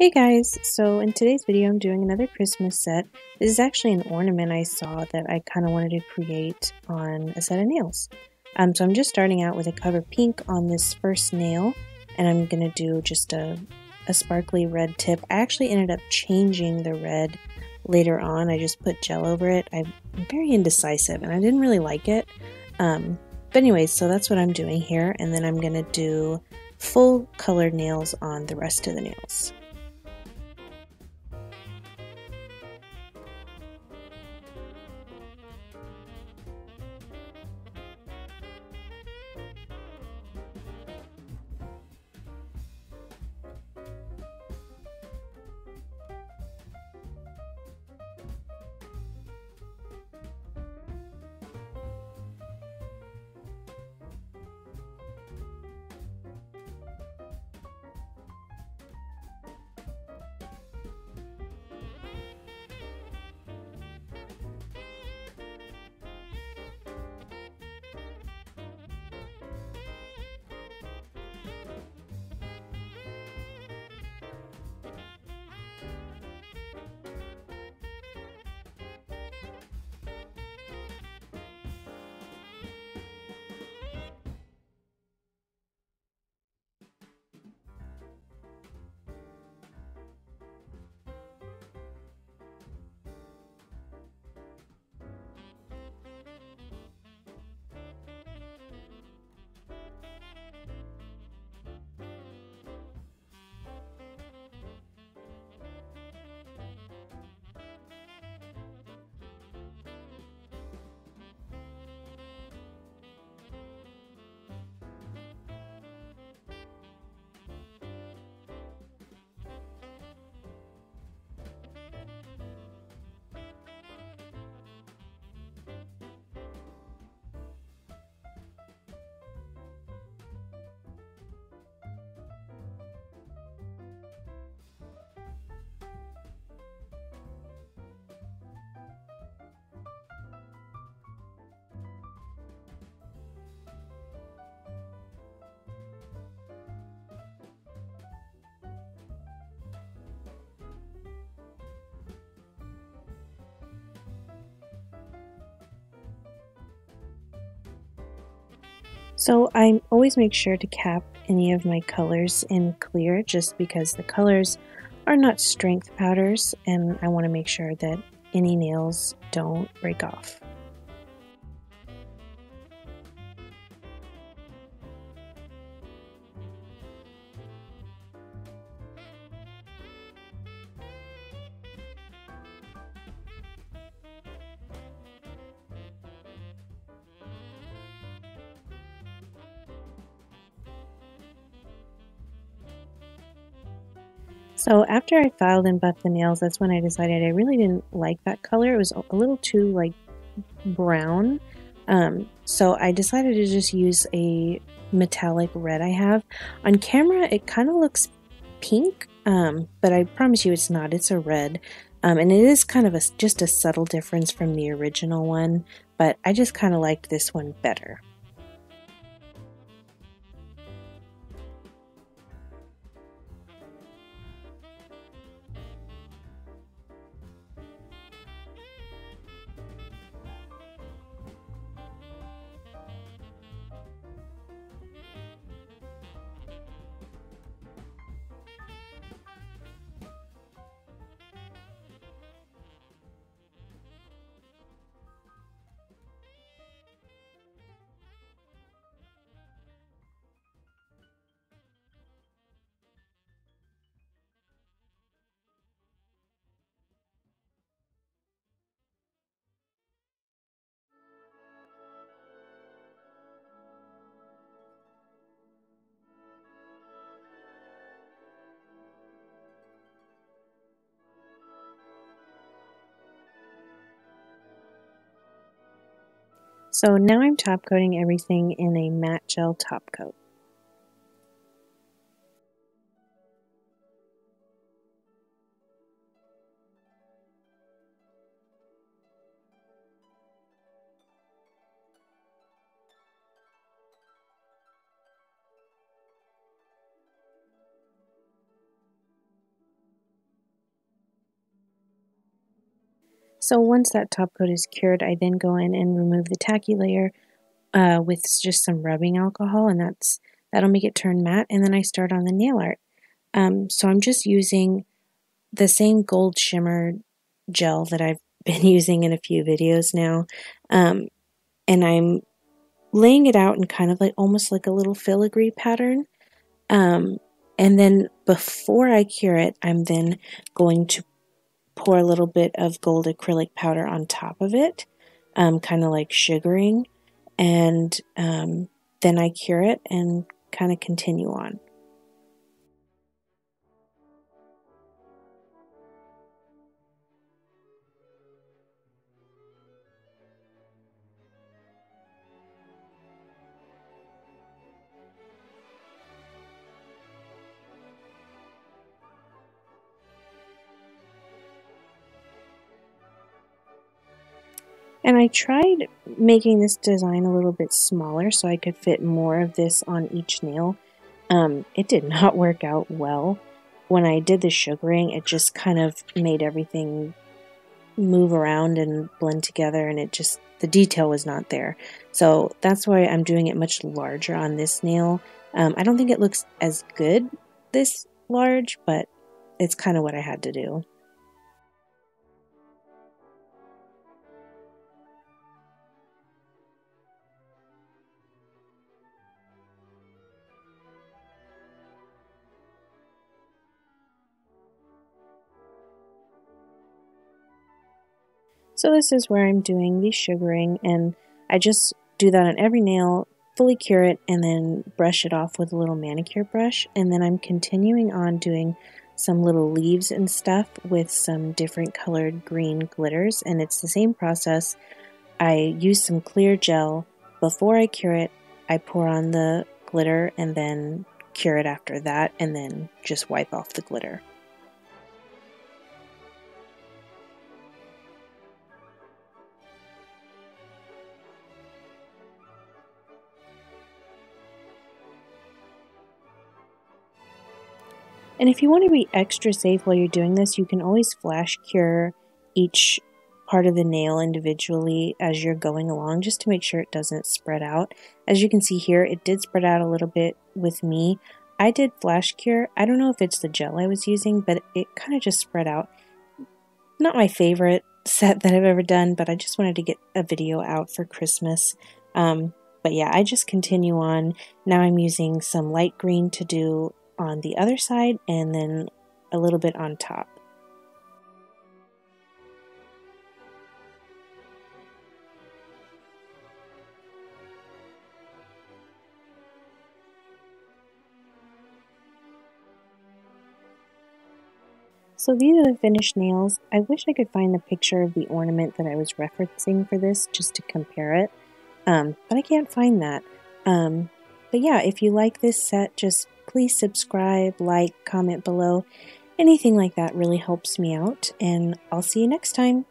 Hey guys, so in today's video I'm doing another Christmas set. This is actually an ornament I saw that I kind of wanted to create on a set of nails. So I'm just starting out with a cover pink on this first nail, and I'm going to do just a sparkly red tip. I actually ended up changing the red later on. I just put gel over it. I'm very indecisive and I didn't really like it. But anyways, so that's what I'm doing here, and then I'm going to do full colored nails on the rest of the nails. So I always make sure to cap any of my colors in clear just because the colors are not strength powders and I want to make sure that any nails don't break off. So after I filed and buffed the nails, that's when I decided I really didn't like that color. It was a little too like brown. So I decided to just use a metallic red I have. On camera it kind of looks pink, but I promise you it's not. It's a red. And it is kind of just a subtle difference from the original one, but I just kind of liked this one better. So now I'm top coating everything in a matte gel top coat. So once that top coat is cured, I then go in and remove the tacky layer with just some rubbing alcohol, and that'll make it turn matte, and then I start on the nail art. So I'm just using the same gold shimmer gel that I've been using in a few videos now, and I'm laying it out in kind of like almost like a little filigree pattern. And then before I cure it, I'm then going to pour a little bit of gold acrylic powder on top of it, kind of like sugaring, and then I cure it and kind of continue on. And I tried making this design a little bit smaller so I could fit more of this on each nail. It did not work out well. When I did the sugaring, it just kind of made everything move around and blend together, and the detail was not there. So that's why I'm doing it much larger on this nail. I don't think it looks as good this large, but it's kind of what I had to do. So this is where I'm doing the sugaring, and I just do that on every nail, fully cure it, and then brush it off with a little manicure brush, and then I'm continuing on doing some little leaves and stuff with some different colored green glitters, and it's the same process. I use some clear gel. Before I cure it, I pour on the glitter and then cure it after that, and then just wipe off the glitter. And if you want to be extra safe while you're doing this, you can always flash cure each part of the nail individually as you're going along, just to make sure it doesn't spread out. As you can see here, it did spread out a little bit with me. I did flash cure. I don't know if it's the gel I was using, but it kind of just spread out. Not my favorite set that I've ever done, but I just wanted to get a video out for Christmas. But yeah, I just continue on. Now I'm using some light green to do on the other side, and then a little bit on top. So these are the finished nails. I wish I could find the picture of the ornament that I was referencing for this just to compare it, but I can't find that. But yeah, if you like this set, just please subscribe, like, comment below. Anything like that really helps me out, and I'll see you next time.